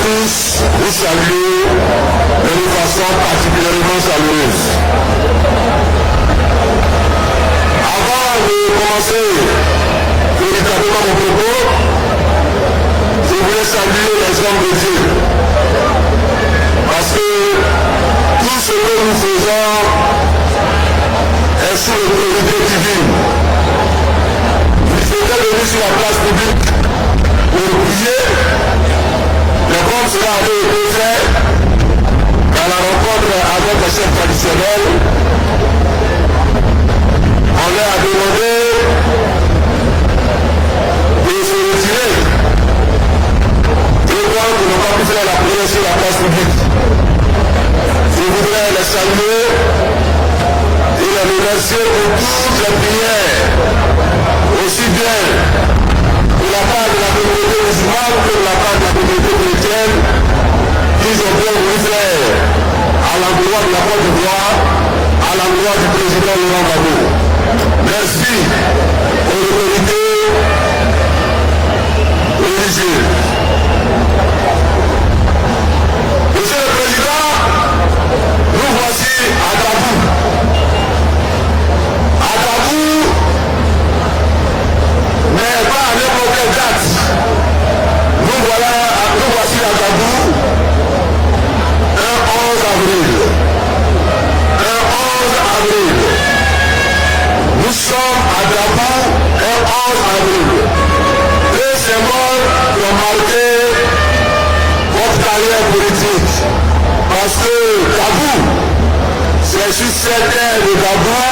tous vous saluer de façon particulièrement chaleureuse. Avant de commencer véritablement mon propos, je voulais saluer les hommes de Dieu. Parce que tout ce que nous faisons est sous l'autorité divine. Vous étiez venus sur la place publique pour prier, mais comme cela avait été fait dans la rencontre avec les chefs traditionnels, on leur a demandé de se retirer. Et donc, ils n'ont pas pu faire la prière sur la place publique. Je voudrais les saluer et les remercier pour toutes les prières, aussi bien de la part de la communauté musulmane que de la part de la communauté chrétienne, qu'ils ont bien voulu faire à l'endroit de la Côte d'Ivoire, à l'endroit du président Laurent Gbagbo. Merci aux autorités religieuses. Monsieur le Président, nous voici à Tabou. À Tabou, mais pas à n'importe quelle date. Nous voici à Tabou un 11 avril. Un 11 avril. Nous sommes à Tabou un 11 avril. Deux symboles qui ont marqué votre carrière politique. Parce que Tabou, c'est sur cette terre de Tabou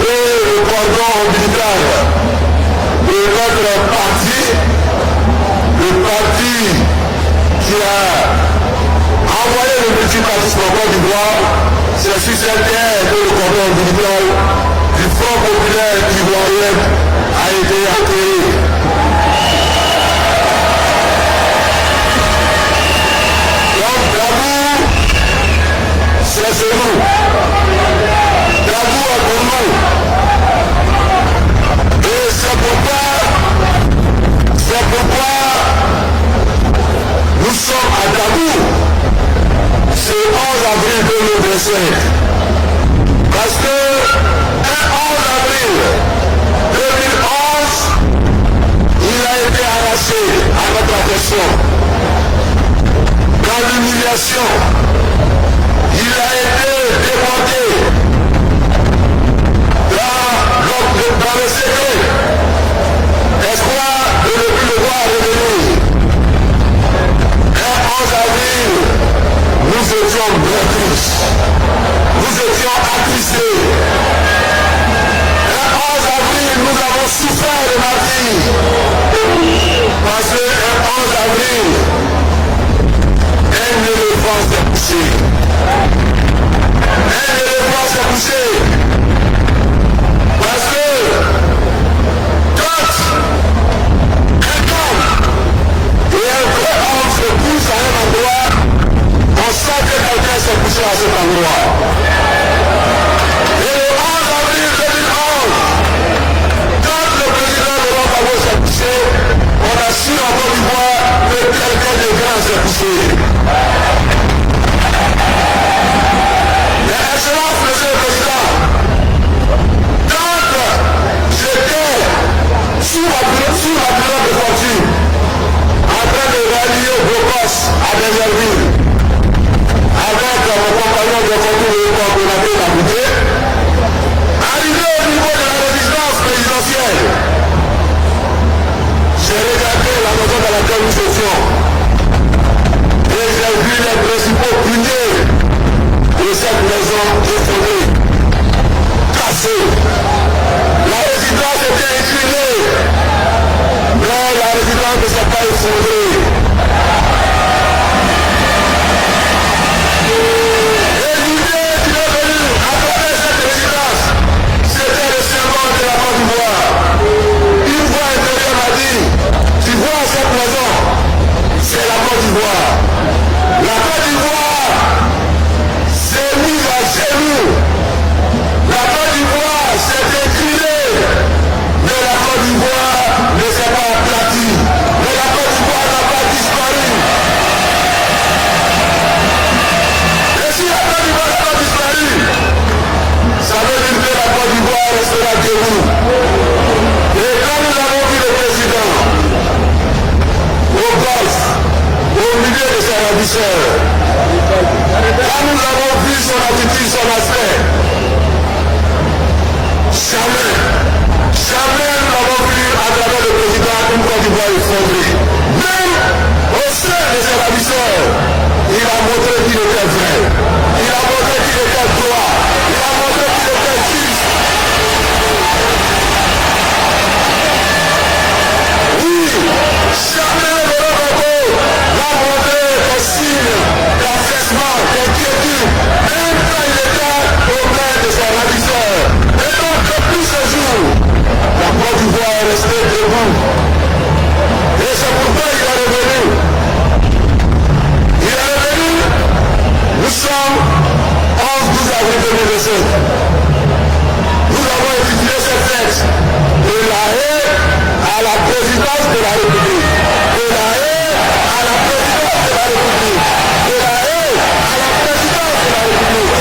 que le cordon ombilical de notre parti, le parti qui a envoyé le multipartisme en Côte d'Ivoire, c'est sur cette terre que le cordon ombilical du Front populaire ivoirien a été enterré. Donc Tabou, c'est chez nous. Tabou est pour nous. Et c'est pourquoi nous sommes à Tabou ce 11 avril 2025. Parce que un 11 avril 2011, il a été arraché à notre attention. Dans l'humiliation, il a été démonté dans le secret. Espoir de ne plus le voir revenir. Un 11 avril, nous étions bien tristes. Nous étions attristés. Un 11 avril, nous avons souffert de martyrs. Parce que un 11 avril, un éléphant s'est couché. Un éléphant s'est couché. Parce que quand un homme et un vrai homme se poussent à un endroit, on sent que quelqu'un s'est couché à cet endroit. Et le 11 avril 2011, quand le président Laurent Gbagbo s'est couché, on a su en Côte d'Ivoire que quelqu'un de grand s'est couché. Mais excellence, monsieur le président, quand j'étais sous la pilote de fortune, en train de rallier au Bocos à Benjerville, avec mon compagnon de fortune et mon coordonnateur Labouté, arrivé au niveau de la résidence présidentielle, j'ai regardé la maison dans laquelle nous étions et j'ai vu les principaux piliers de cette maison effondrée, cassée. La résidence était inclinée, mais la résidence ne s'est pas effondrée. Et l'idée qui est venue ravisseur. Quand nous avons vu son attitude, son aspect, jamais nous l'avons vu à travers le président comme Côte d'Ivoire effondré. Même au sein de ses ravisseurs, il a montré qu'il était vrai. Il a montré qu'il était droit. Il a montré qu'il était juste. Oui, jamais le robot l'a montré des signes d'affaissement, d'inquiétude, même quand il était au main de ses ravisseurs. Et donc, depuis ce jour, la Côte d'Ivoire est restée debout. Et c'est pourquoi il est revenu. Il est revenu. Nous sommes 11-12 avril 2025. Nous avons étudié cette fête de la haie à la présidence de la République. De la haie à la présidence de la République. De la haie à la présidence de la République.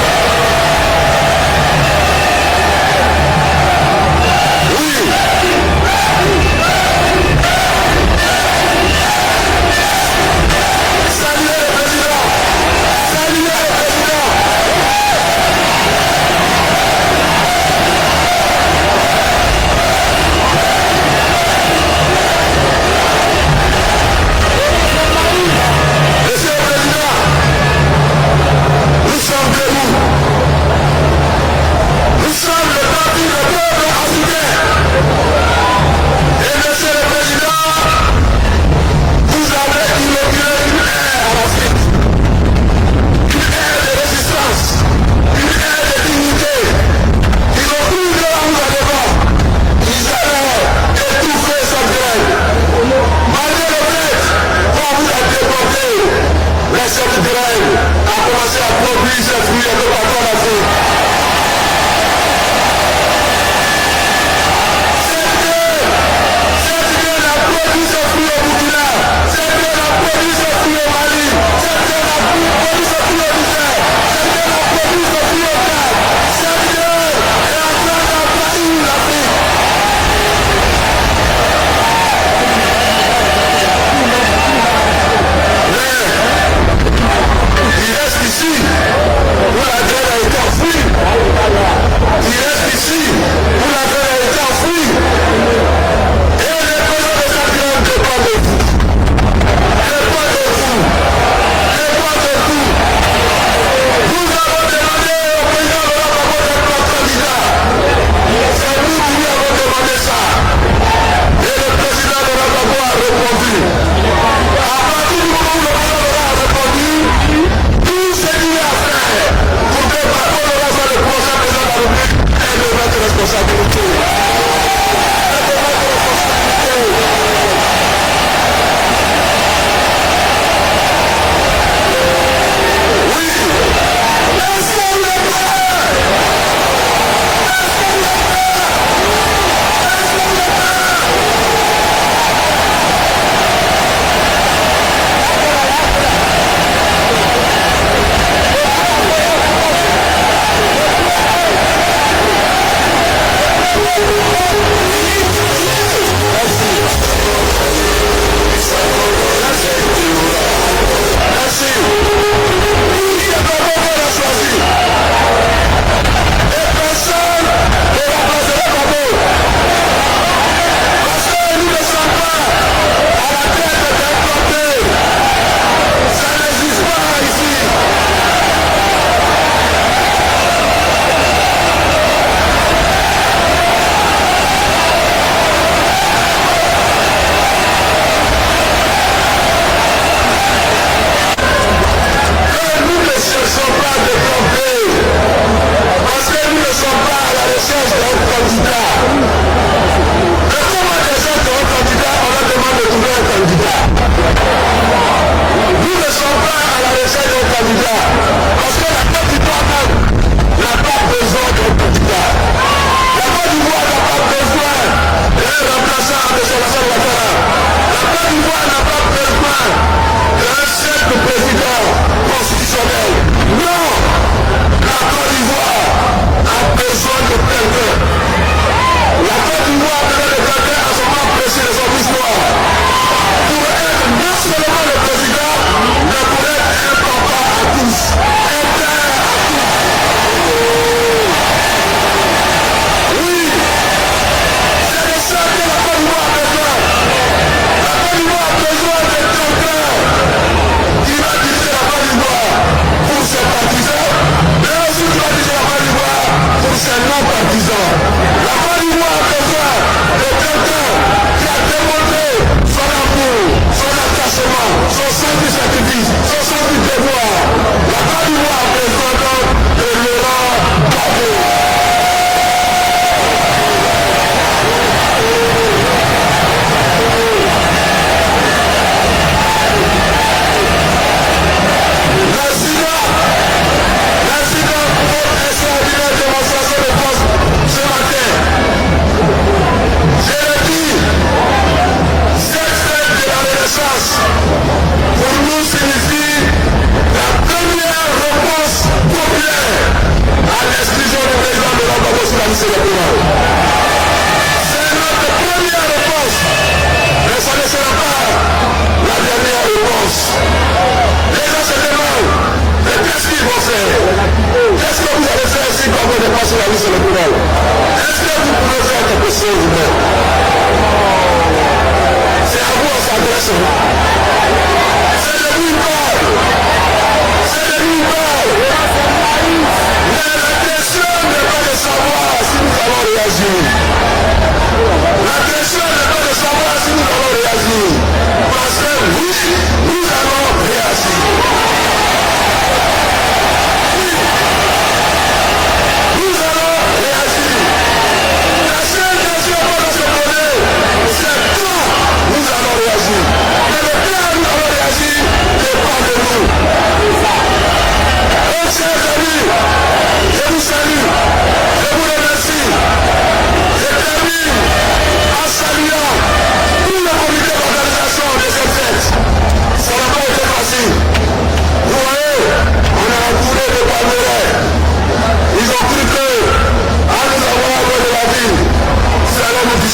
Oui. Saluez le président. Saluez le président. Monsieur le président, nous sommes debout. Nous sommes le parti du peuple africain. Et monsieur le président, vous avez inauguré une ère en Afrique. Une ère de résistance. Une ère de dignité. Ils ont cru que là où vous allez voir, ils allaient étouffer cette grève. Malgré le fait qu'on vous a déporté, mais cette grève a commencé à produire ses fruits un peu partout en Afrique. Cette grève a produit ses fruits au Burkina. Cette grève a produit ses fruits au Mali. Cette grève a produit ses fruits au Niger. Cette grève a produit ses fruits au Tchad. Cette grève est en train d'envahir l'Afrique. Mais il reste ici pour la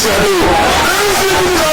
shadow.